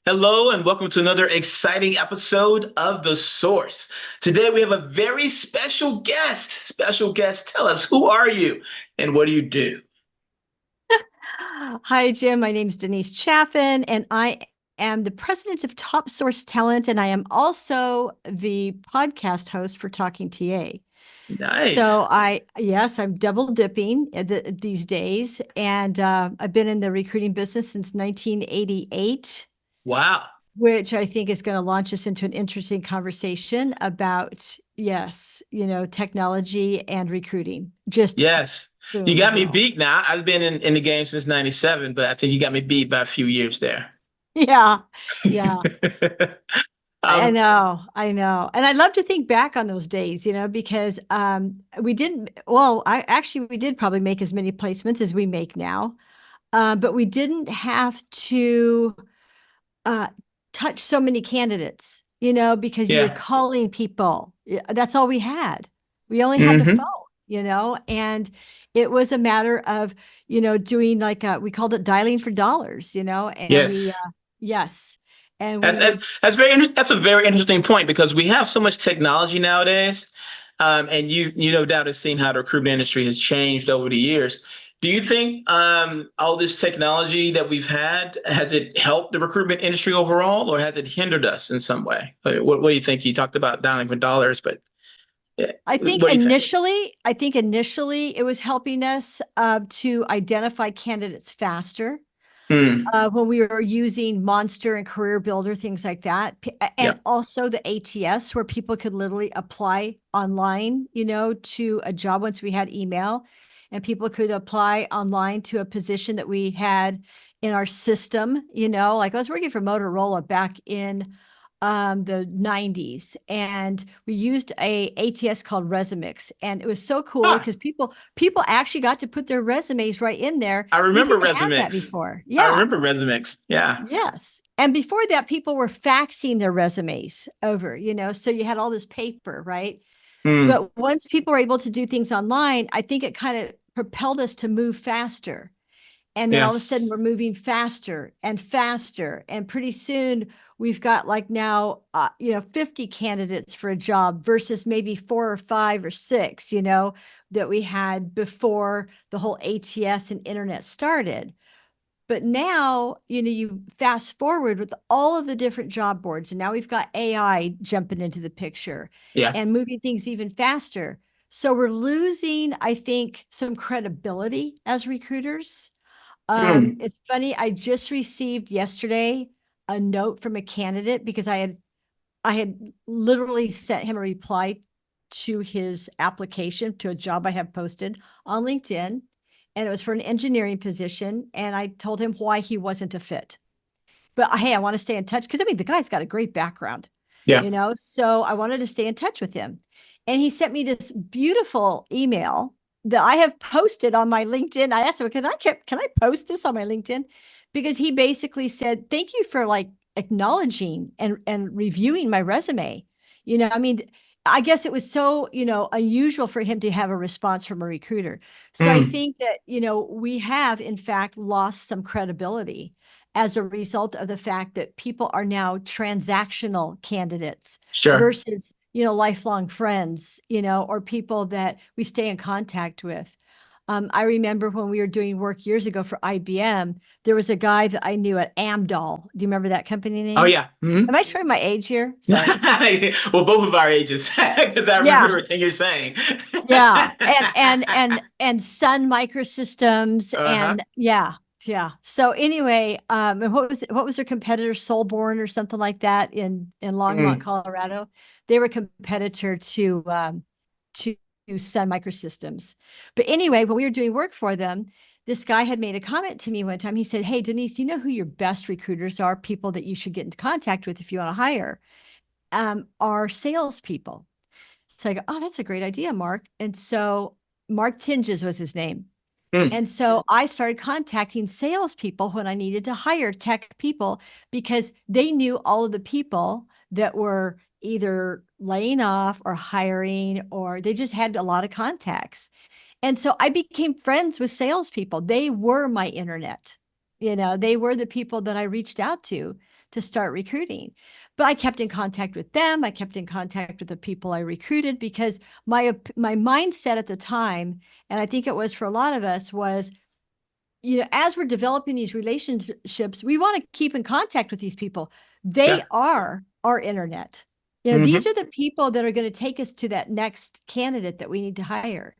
Hello and welcome to another exciting episode of The Source. Today we have a very special guest. Special guest, tell us, who are you and what do you do? Hi, Jim. My name is Denise Chaffin, and I am the president of Top Source Talent, and I am also the podcast host for Talking TA. Nice. Yes, I'm double dipping these days, and I've been in the recruiting business since 1988, Wow. which I think is going to launch us into an interesting conversation about, yes, technology and recruiting, just Yes. You boom got me overall. beat now. I've been in the game since 97, but I think you got me beat by a few years there. Yeah, yeah. I um, know, I know. And I love to think back on those days, because we didn't, well, we did probably make as many placements as we make now. But we didn't have to uh, touch so many candidates, because you were yeah. calling people. That's all we had. We only had the phone, hmm and it was a matter of, doing like we called it dialing for dollars, and Yes. yes. And we That's, that's, would, that's a very interesting point because we have so much technology nowadays. And you no doubt have seen how the recruitment industry has changed over the years. Do you think all this technology that we've had has it helped the recruitment industry overall, or has it hindered us in some way? What do you think? You talked about dialing for dollars, but yeah, what do you think? I think initially it was helping us to identify candidates faster Hmm. when we were using Monster and Career Builder, things like that. And Yep. also the ATS, where people could literally apply online, to a job once we had email, and people could apply online to a position that we had in our system. Like I was working for Motorola back in the 90s, and we used a ATS called Resumex, and it was so cool Ah, because people actually got to put their resumes right in there. I We remember didn't have that Resumex. before. I Yeah. remember Resumex. Yeah. Yes. And before that, people were faxing their resumes over, so you had all this paper, right? Hmm. But once people were able to do things online, I think it kind of propelled us to move faster. And then Yeah. all of a sudden, we're moving faster and faster. And pretty soon, we've got like now, 50 candidates for a job versus maybe four or five or six, that we had before the whole ATS and internet started. But now, you fast forward with all of the different job boards, and now we've got AI jumping into the picture Yeah. and moving things even faster. So we're losing, I think, some credibility as recruiters. Hmm. It's funny, I just received yesterday a note from a candidate because I had literally sent him a reply to his application to a job I have posted on LinkedIn, and it was for an engineering position. And I told him why he wasn't a fit. But hey, I want to stay in touch because I mean, the guy's got a great background, Yeah. so I wanted to stay in touch with him. And he sent me this beautiful email that I have posted on my LinkedIn. I asked him, can I post this on my LinkedIn? Because he basically said, thank you for like acknowledging and reviewing my resume. I mean, I guess it was so, unusual for him to have a response from a recruiter. So I Hmm. think that, we have in fact lost some credibility as a result of the fact that people are now transactional candidates Sure. versus, lifelong friends, or people that we stay in contact with. I remember when we were doing work years ago for IBM, there was a guy that I knew at Amdahl. Do you remember that company Oh name? yeah. Hmm. Am I showing my age here? Sorry. Well, both of our ages, because I remember Yeah, everything you're saying. yeah, and Sun Microsystems, Uh-huh. and yeah, yeah. So anyway, and what was their competitor, Solborn or something like that in Longmont, Mm. Colorado? They were a competitor to Sun Microsystems. But anyway, when we were doing work for them, this guy had made a comment to me one time. He said, "Hey, Denise, do you know who your best recruiters are? People that you should get into contact with if you want to hire, are salespeople." So I go, oh, that's a great idea, Mark. And so Mark Tinges was his name. Mm. And so I started contacting salespeople when I needed to hire tech people because they knew all of the people that were either laying off or hiring, or they just had a lot of contacts. And so I became friends with salespeople. They were my internet. They were the people that I reached out to to start recruiting. But I kept in contact with them. I kept in contact with the people I recruited because my mindset at the time, and I think it was for a lot of us, was, as we're developing these relationships, we want to keep in contact with these people. They Yeah. are our internet. These Hmm. are the people that are going to take us to that next candidate that we need to hire.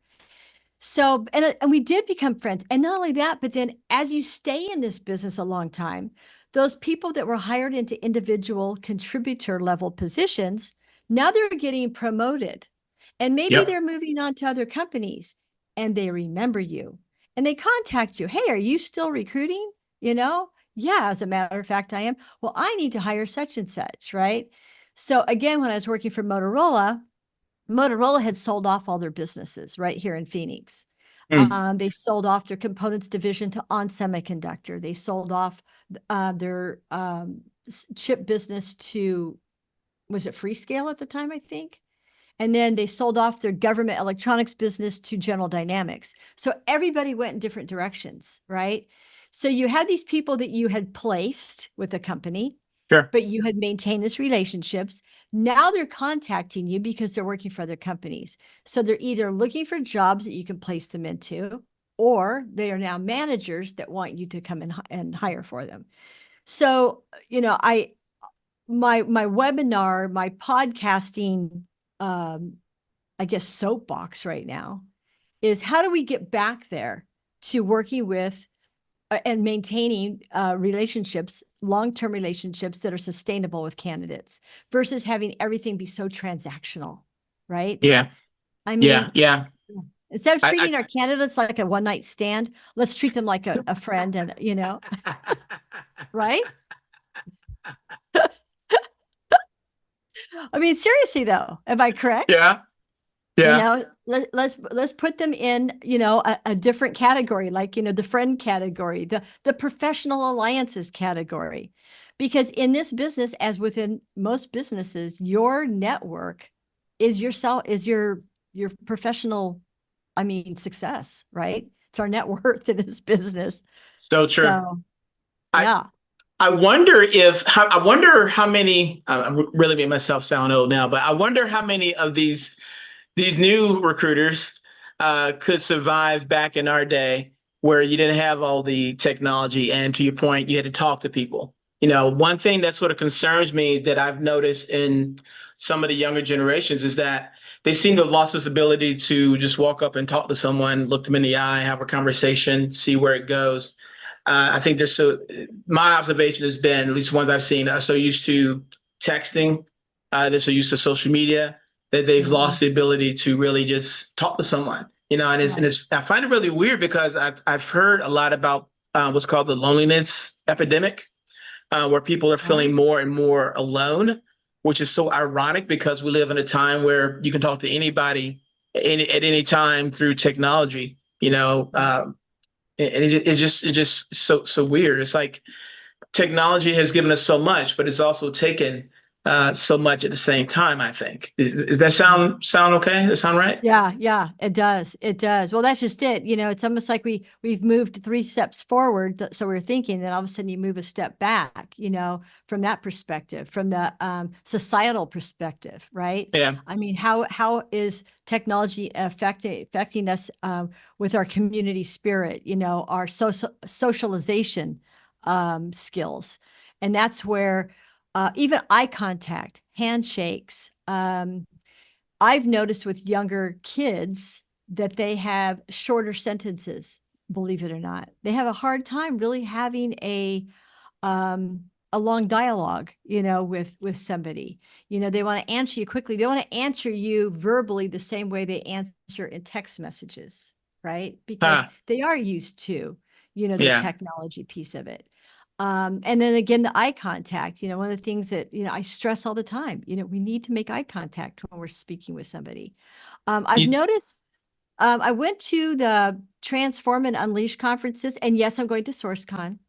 So, and we did become friends. And not only that, but then as you stay in this business a long time, those people that were hired into individual contributor level positions, now they're getting promoted. And maybe Yep. they're moving on to other companies and they remember you and they contact you. Hey, are you still recruiting? Yeah, as a matter of fact, I am. Well, I need to hire such and such, right? So again, when I was working for Motorola had sold off all their businesses right here in Phoenix. Mm. They sold off their components division to On Semiconductor. They sold off their chip business to, was it Freescale at the time, I think? And then they sold off their government electronics business to General Dynamics. So everybody went in different directions, right? So you had these people that you had placed with the company, Sure. but you had maintained these relationships. Now they're contacting you because they're working for other companies. So they're either looking for jobs that you can place them into, or they are now managers that want you to come and hire for them. So, my webinar, my podcasting, um, I guess soapbox right now is how do we get back there to working with and maintaining relationships, long-term relationships that are sustainable with candidates versus having everything be so transactional, right? Yeah. I Yeah. mean, Yeah. instead of I, treating our candidates like a one-night stand, let's treat them like a friend and, right? I mean, seriously though, am I correct? yeah. Yeah. Let's put them in, a different category, like, the friend category, the professional alliances category. Because in this business, as within most businesses, your network is your professional, I mean, success, right? It's our net worth in this business. So true. So I yeah. I wonder I wonder how many. I'm really making myself sound old now, but I wonder how many of these new recruiters could survive back in our day where you didn't have all the technology, and to your point, you had to talk to people. One thing that sort of concerns me that I've noticed in some of the younger generations is that they seem to have lost this ability to just walk up and talk to someone, look them in the eye, have a conversation, see where it goes. I think my observation has been, at least ones I've seen, are so used to texting, they're so used to social media that they've Mhm. lost the ability to really just talk to someone. Right. I find it really weird because I've heard a lot about what's called the loneliness epidemic, where people are Huh? feeling more and more alone, which is so ironic because we live in a time where you can talk to anybody at any time through technology. And it's just so weird. It's like technology has given us so much, but it's also taken so much at the same time, I think. Does that sound okay? Does that sound right? Yeah, yeah, it does. It does. Well, that's just it. It's almost like we've moved 3 steps forward. So we're thinking that all of a sudden you move a step back, from that perspective, from the societal perspective, right? Yeah. I mean, how is technology affecting us with our community spirit, our socialization skills. And that's where even eye contact, handshakes, I've noticed with younger kids that they have shorter sentences, believe it or not. They have a hard time really having a long dialogue, with somebody. They want to answer you quickly. They want to answer you verbally the same way they answer in text messages, right? Because Huh. they are used to, the Yeah. technology piece of it. And then again, the eye contact, one of the things that, I stress all the time, we need to make eye contact when we're speaking with somebody. I've You- noticed, I went to the Transform and Unleash conferences, and yes, I'm going to SourceCon.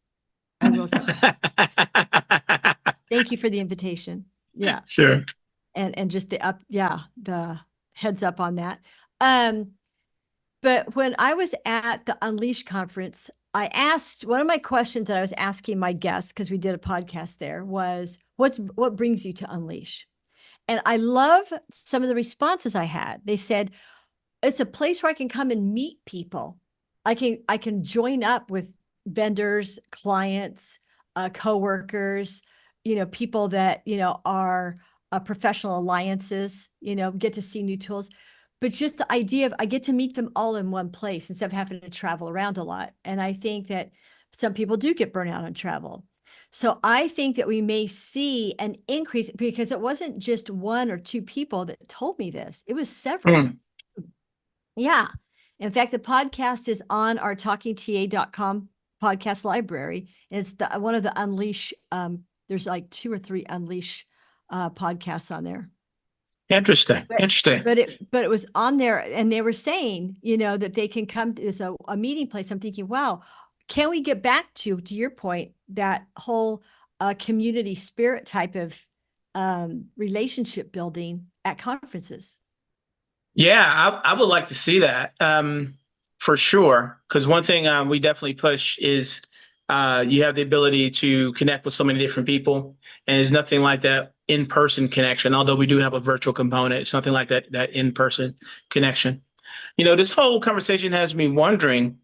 I will. Thank you for the invitation. Yeah. Sure. And just the heads up on that. But when I was at the Unleash conference, I asked, one of my questions that I was asking my guests, because we did a podcast there, was what brings you to Unleash? And I love some of the responses I had. They said, it's a place where I can come and meet people. I can join up with vendors, clients, coworkers, people that, are professional alliances, get to see new tools. But just the idea of I get to meet them all in one place instead of having to travel around a lot. And I think that some people do get burnt out on travel. So I think that we may see an increase because it wasn't just one or two people that told me this. It was several. Hmm. Yeah. In fact, the podcast is on our talkingta.com podcast library. And it's one of the Unleash. There's like 2 or 3 Unleash podcasts on there. Interesting. But, Interesting. but it was on there, and they were saying, that they can come to a meeting place. I'm thinking, wow, can we get back to your point, that whole community spirit type of relationship building at conferences? Yeah, I would like to see that for sure. Because one thing we definitely push is you have the ability to connect with so many different people, and there's nothing like that in-person connection. Although we do have a virtual component, it's nothing like that in-person connection. This whole conversation has me wondering,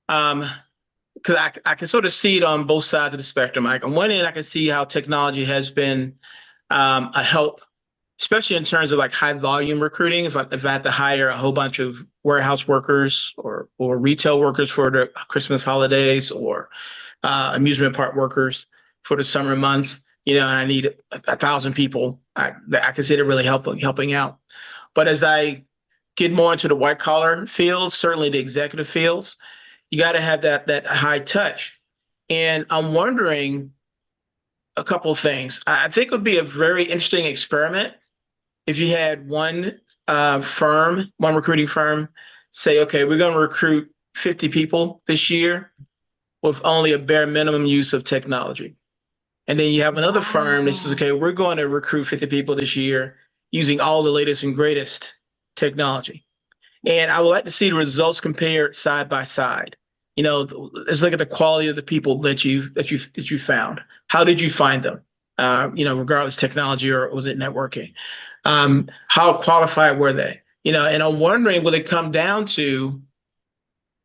because I can sort of see it on both sides of the spectrum. Like on one end, I can see how technology has been a help, especially in terms of like high volume recruiting. If I had to hire a whole bunch of warehouse workers or retail workers for the Christmas holidays, or amusement park workers for the summer months, and I need 1,000 people, I consider really helping out. But as I get more into the white collar fields, certainly the executive fields, you got to have that high touch. And I'm wondering a couple of things. I think it would be a very interesting experiment if you had one recruiting firm say, okay, we're going to recruit 50 people this year with only a bare minimum use of technology. And then you have another firm that says, okay, we're going to recruit 50 people this year using all the latest and greatest technology. And I would like to see the results compared side by side. Let's look at the quality of the people that you found. How did you find them? Regardless of technology, or was it networking? How qualified were they? And I'm wondering, will it come down to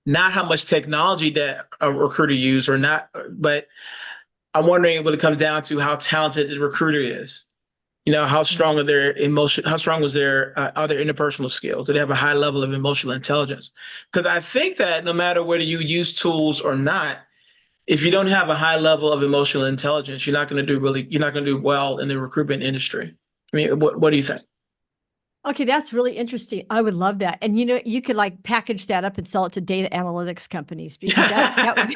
not how much technology that a recruiter used or not, but I'm wondering will it come down to how talented the recruiter is. How strong are their emotion? How strong are their interpersonal skills? Do they have a high level of emotional intelligence? Because I think that no matter whether you use tools or not, if you don't have a high level of emotional intelligence, you're not going to do well in the recruitment industry. I mean, what do you think? Okay, that's really interesting. I would love that. And you could like package that up and sell it to data analytics companies, because that would be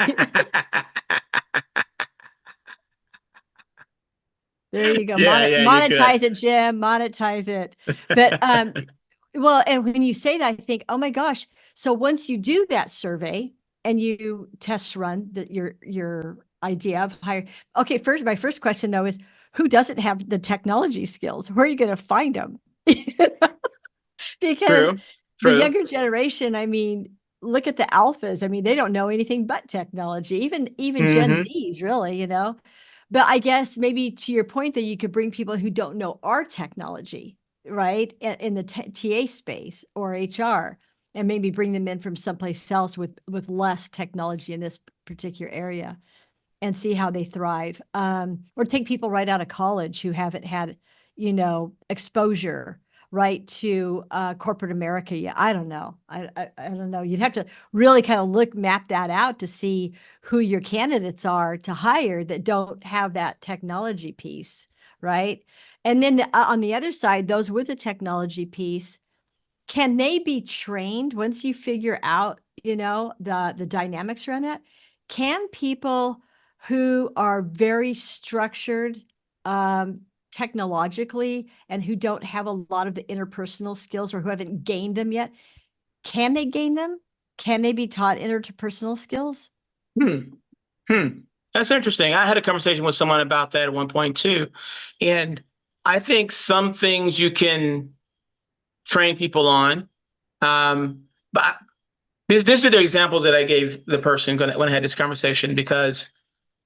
there you go. Yeah, you Monetize could. it, Jim. Monetize it. But well, and when you say that, I think, oh my gosh. So once you do that survey and you test run your idea of hire. Okay, my first question though is, who doesn't have the technology skills? Where are you going to find them? Because True. the True. younger generation, I mean, look at the alphas. I mean, they don't know anything but technology. Even Gen Mm-hmm. Zs, really, But I guess maybe to your point that you could bring people who don't know our technology, right, in the TA space or HR, and maybe bring them in from someplace else with less technology in this particular area, and see how they thrive. Or take people right out of college who haven't had, exposure, right, to corporate America yet. I don't know. I don't know. You'd have to really kind of map that out to see who your candidates are to hire that don't have that technology piece, right? And then on the other side, those with the technology piece, can they be trained once you figure out, the dynamics around that? Can people who are very structured technologically and who don't have a lot of the interpersonal skills, or who haven't gained them yet, can they gain them? Can they be taught interpersonal skills? Hmm. Hmm. That's interesting. I had a conversation with someone about that at one point too. And I think some things you can train people on. But This is the examples that I gave the person when I had this conversation, because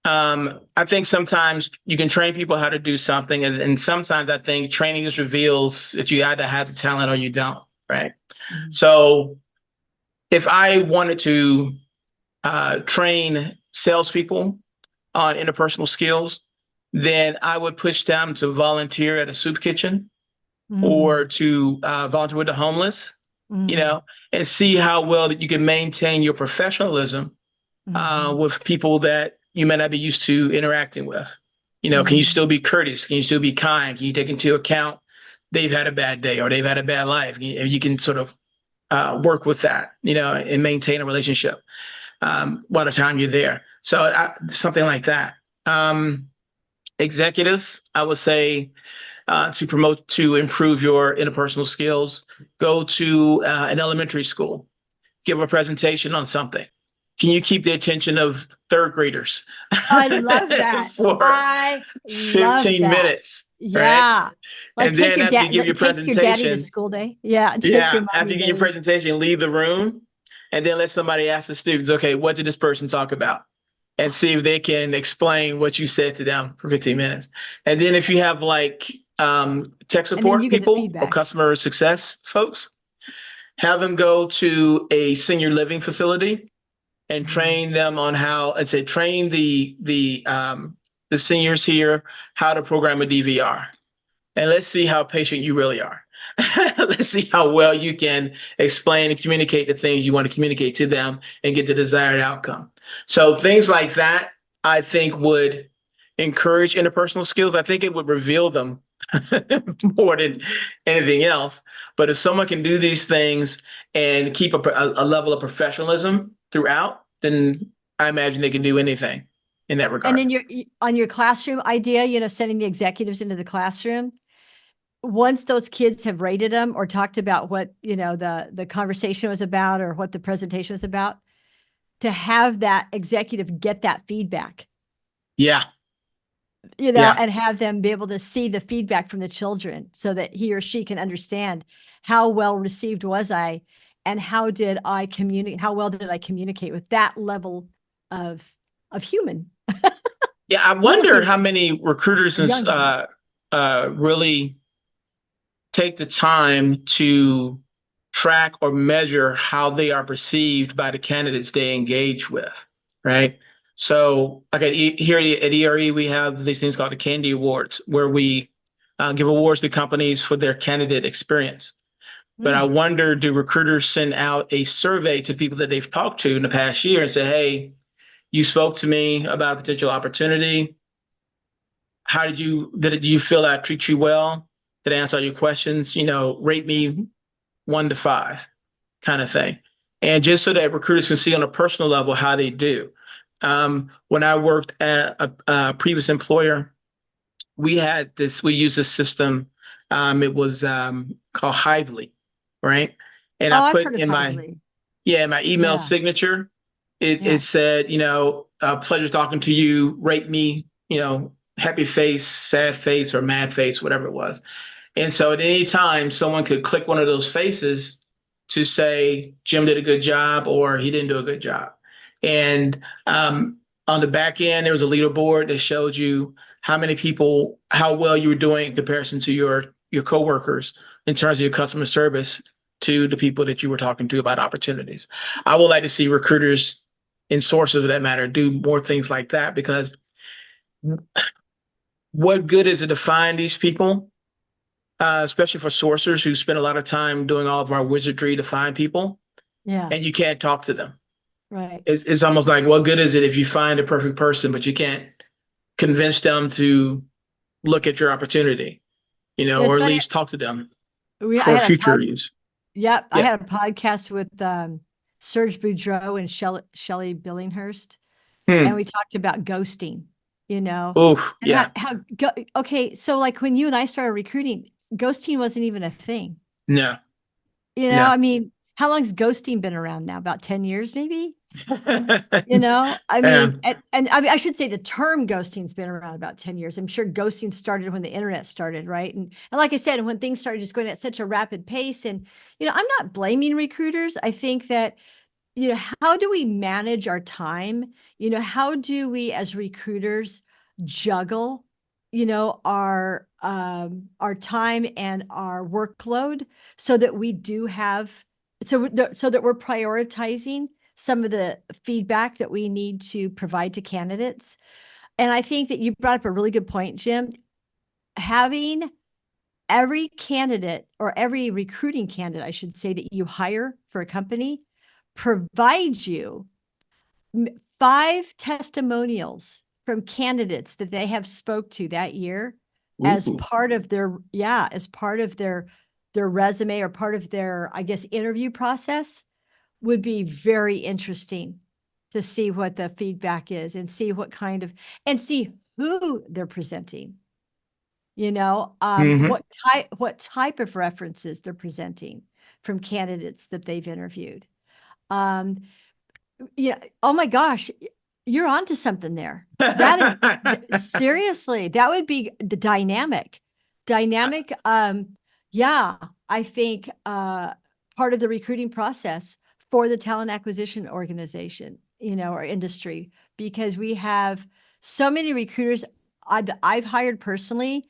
I think sometimes you can train people how to do something, and sometimes I think training just reveals that you either have the talent or you don't, right? Mhm. So if I wanted to train salespeople on interpersonal skills, then I would push them to volunteer at a soup kitchen or Mm, to volunteer with the homeless, you mm, know, and see how well that you can maintain your professionalism mhm, with people that you may not be used to interacting with. Can you mhm, still be courteous? Can you still be kind? Can you take into account they've had a bad day or they've had a bad life? You can sort of work with that, and maintain a relationship by the time you're there. So something like that. Um, Executives, I would say, to improve your interpersonal skills, go to an elementary school, give a presentation on something. Can you keep the attention of third graders I love that. for I love 15 that. minutes, right? Yeah. Like And then after you give your take your daddy to presentation, school day. Yeah. Take yeah, your after mommy you give your day. presentation, leave the room, and then let somebody ask the students, okay, what did this person talk about? And see if they can explain what you said to them for 15 minutes. And then if you have like tech And then support you get the people or feedback. customer success folks, have them go to a senior living facility and Mm. train them on how, I'd say, train the seniors here how to program a DVR, and let's see how patient you really are. Let's see how well you can explain and communicate the things you want to communicate to them and get the desired outcome. So things like that, I think, would encourage interpersonal skills. I think it would reveal them more than anything else. But if someone can do these things and keep a level of professionalism throughout, then I imagine they can do anything in that And regard. then on your classroom idea, sending the executives into the classroom, once those kids have rated them or talked about what, the conversation was about or what the presentation was about, to have that executive get that feedback, Yeah, yeah. and have them be able to see the feedback from the children so that he or she can understand how well received was I and how well did I communicate with that level of human, Yeah, I little wonder how human, many recruiters young human. really take the time to track or measure how they are perceived by the candidates they engage with, right? So, like here at ERE, we have these things called the Candy Awards, where we give awards to companies for their candidate experience. But I Mm. wonder, do recruiters send out a survey to people that they've talked to in the past year and say, hey, you spoke to me about a potential opportunity. How did you feel I treat you well? Did I answer all your questions? Rate me 1 to 5 kind of thing. And just so that recruiters can see on a personal level how they do. When I worked at a previous employer, we used this system. It was called Hively, right? And Oh, I I've put heard of in my, Hively. yeah, in my email Yeah. signature, it Yeah. said, pleasure talking to you, rate me, happy face, sad face, or mad face, whatever it was. And so at any time, someone could click one of those faces to say Jim did a good job or he didn't do a good job. And on the back end, there was a leaderboard that showed you how well you were doing in comparison to your coworkers in terms of your customer service to the people that you were talking to about opportunities. I would like to see recruiters and sources of that matter do more things like that, because what good is it to find these people, especially for sourcers who spend a lot of time doing all of our wizardry to find people, Yeah. and you can't talk to them? Right. It's almost like, what good is it if you find a perfect person, but you can't convince them to look at your opportunity, It's or at funny. least talk to them I for had a future use. Yep, I Yeah. had a podcast with Serge Boudreau and Shelley Billinghurst, and Hmm. we talked about ghosting, Oh, and yeah. okay, so like when you and I started recruiting, ghosting wasn't even a thing. No, no. I mean, how long's ghosting been around now? About 10 years, maybe? I Yeah. mean, and I mean, I should say the term ghosting's been around about 10 years. I'm sure ghosting started when the internet started, right? And like I said, when things started just going at such a rapid pace, and I'm not blaming recruiters. I think that how do we manage our time? How do we as recruiters juggle, our time and our workload so that we do have, so that we're prioritizing some of the feedback that we need to provide to candidates. And I think that you brought up a really good point, Jim. Having every candidate, or every recruiting candidate, I should say, that you hire for a company provides you 5 testimonials from candidates that they have spoke to that year as Ooh. part of their resume, or part of their, I guess, interview process, would be very interesting to see what the feedback is, and see and see who they're presenting. Hmm. What type of references they're presenting from candidates that they've interviewed. Um, yeah. Oh my gosh, you're onto something there. That is seriously, that would be the dynamic. Yeah, I think part of the recruiting process for the talent acquisition organization, or industry, because we have so many recruiters I've hired personally,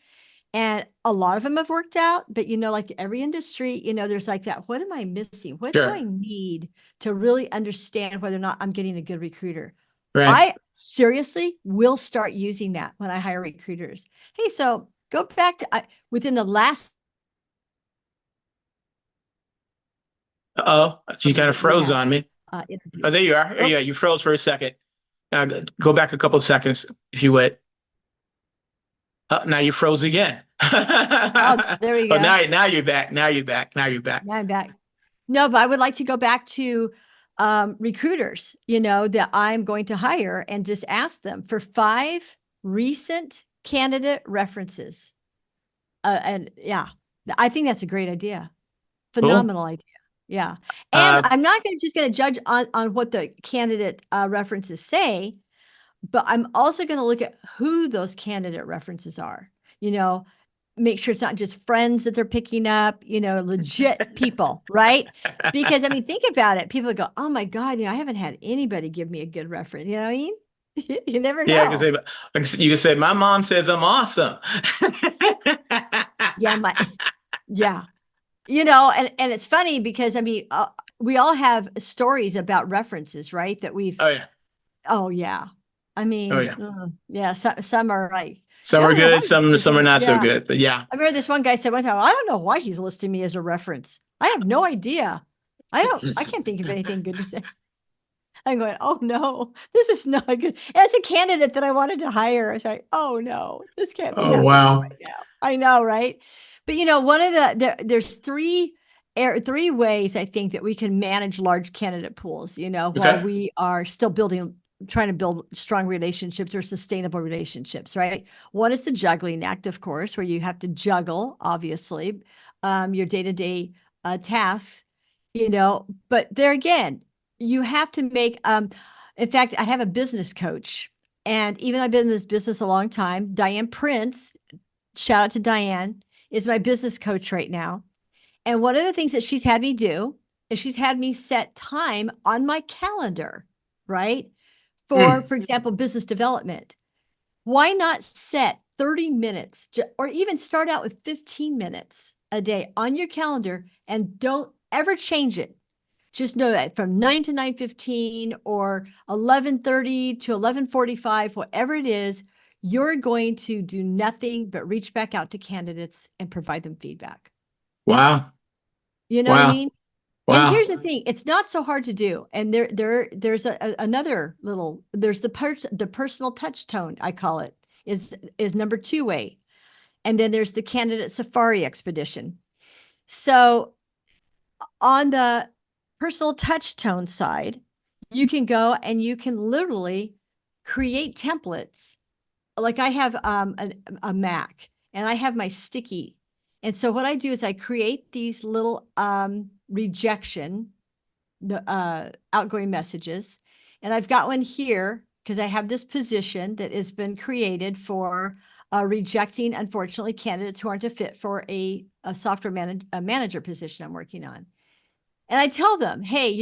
and a lot of them have worked out. But like every industry, there's like that. What am I missing? What do I Sure. need to really understand whether or not I'm getting a good recruiter? Right. I seriously will start using that when I hire recruiters. Hey, so go back to within the last Uh-oh, you kind of that you froze have on me. Oh, interviewed. there you are. Oh, Yeah, you froze for a second. Go back a couple of seconds, if you would. Now you froze again. oh, there we Oh, go. now you're back. Now you're back. Now you're back. Now I'm back. No, but I would like to go back to recruiters, that I'm going to hire, and just ask them for 5 recent candidate references. And yeah, I think that's a great idea. Cool. Phenomenal idea. Yeah. And Uh, I'm not just going to judge on what the candidate references say, but I'm also going to look at who those candidate references are. You know, make sure it's not just friends that they're picking up, legit people, right? Because I mean, think about it. People go, "Oh my God, I haven't had anybody give me a good reference." You know what I mean? You never yeah, know. you can say, my mom says I'm awesome. Yeah, yeah. And it's funny because I mean, we all have stories about references, right? That we've Oh yeah. Oh yeah. I Oh mean, yeah. yeah, some are like, Some I are don't know why good, he's some are listing. not so Yeah. good. But yeah. I remember this one guy said one time, I don't know why he's listing me as a reference. I have no idea. I can't think of anything good to say. I'm going, oh no, this is not good. And it's a candidate that I wanted to hire. I was like, oh no, this can't be Oh happening wow. right now. I know, right? But one of there's three ways I think that we can manage large candidate pools, while Okay. we are still trying to build strong relationships or sustainable relationships, right? One is the juggling act, of course, where you have to juggle, obviously, your day-to-day tasks, but there again, you have to make, in fact, I have a business coach, and even though I've been in this business a long time, Diane Prince, shout out to Diane, is my business coach right now. And one of the things that she's had me do is she's had me set time on my calendar, right? Mm. For example, business development. Why not set 30 minutes or even start out with 15 minutes a day on your calendar, and don't ever change it? Just know that from 9 to 9:15 or 11:30 to 11:45, whatever it is, you're going to do nothing but reach back out to candidates and provide them feedback. Wow. You know what I Wow. mean? And here's Wow. the thing, it's not so hard to do. And there's another little, there's the personal touch tone, I call it, is number 2 way. And then there's the candidate safari expedition. So on the personal touch tone side, you can go and you can literally create templates. Like I have a Mac, and I have my sticky. And so what I do is I create these little rejection outgoing messages. And I've got one here because I have this position that has been created for rejecting, unfortunately, candidates who aren't a fit for a software manager position I'm working on. And I tell them, hey,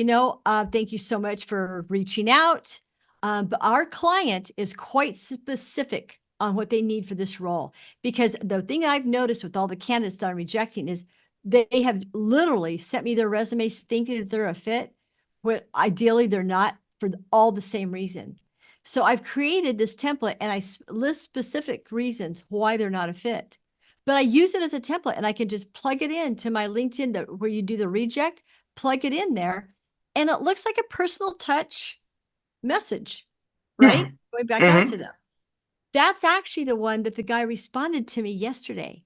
thank you so much for reaching out. But our client is quite specific on what they need for this role. Because the thing I've noticed with all the candidates that I'm rejecting is they have literally sent me their resumes thinking that they're a fit, when ideally they're not, for all the same reason. So I've created this template and I list specific reasons why they're not a fit. But I use it as a template and I can just plug it into my LinkedIn where you do the reject, plug it in there, and it looks like a personal touch message, right? Going back out to them. That's actually the one that the guy responded to me yesterday,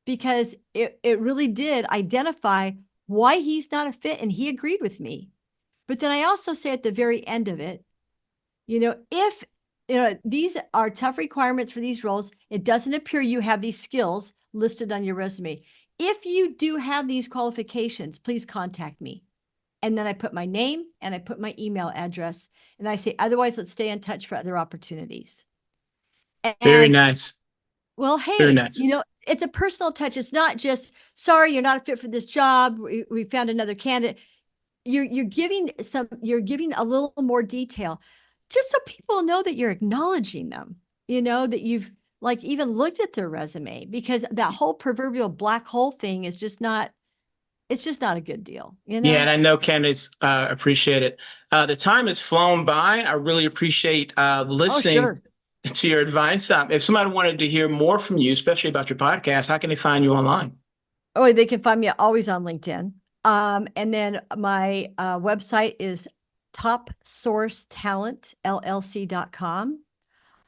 because it really did identify why he's not a fit, and he agreed with me. But then I also say at the very end of it, if these are tough requirements for these roles, it doesn't appear you have these skills listed on your resume. If you do have these qualifications, please contact me. And then I put my name and I put my email address, and I say, otherwise, let's stay in touch for other opportunities. Very nice. Well, Very hey, nice. it's a personal touch. It's not just, sorry, you're not a fit for this job. We found another candidate. You're giving a little more detail, just so people know that you're acknowledging them, that you've like even looked at their resume, because that whole proverbial black hole thing is just not, it's just not a good deal, Yeah, and I know candidates appreciate it. The time has flown by. I really appreciate listening to your advice. If somebody wanted to hear more from you, especially about your podcast, how can they find you online? Oh, they can find me always on LinkedIn. And then my website is topsourcetalentllc.com.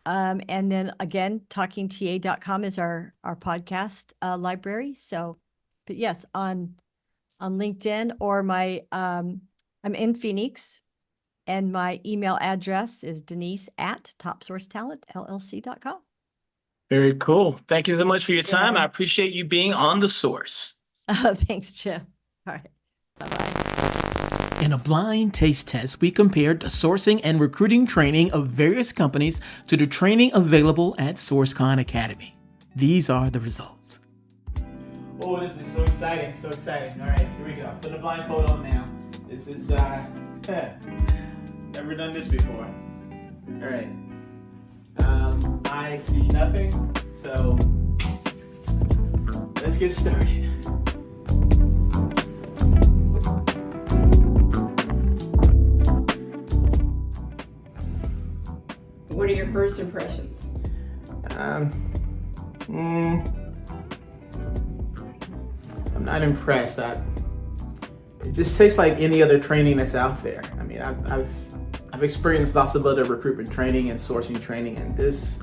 And then again, talkingta.com is our podcast library. So, but yes, on LinkedIn, or I'm in Phoenix, and my email address is denise@topsourcetalentllc.com. Very cool. Thank you so much for your time. I appreciate you being on The Source. Thanks, Jim. All right. Bye-bye. In a blind taste test, we compared the sourcing and recruiting training of various companies to the training available at SourceCon Academy. These are the results. Oh, this is so exciting, so exciting. All right, here we go. Put the blindfold on now. This is, never done this before. All right. I see nothing, so let's get started. What are your first impressions? I'm not impressed. It just tastes like any other training that's out there. I mean, I've experienced lots of other recruitment training and sourcing training, and this,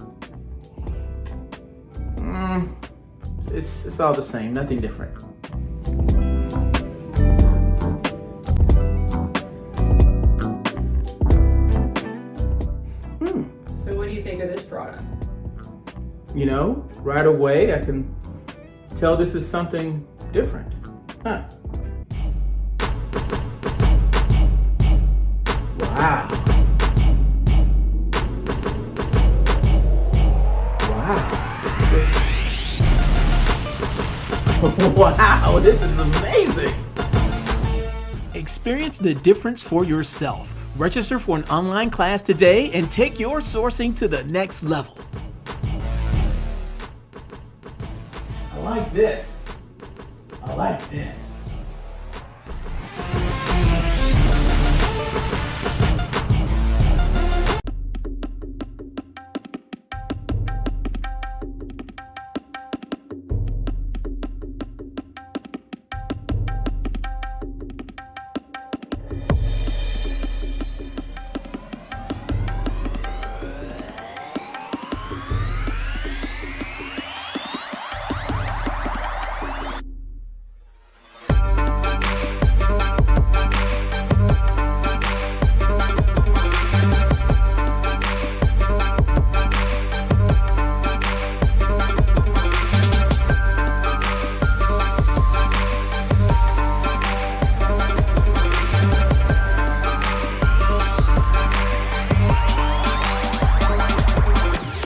it's all the same, nothing different. So what do you think of this product? Right away I can tell this is something different. Huh. Wow. Wow, this is amazing. Experience the difference for yourself. Register for an online class today and take your sourcing to the next level. I like this. I like this.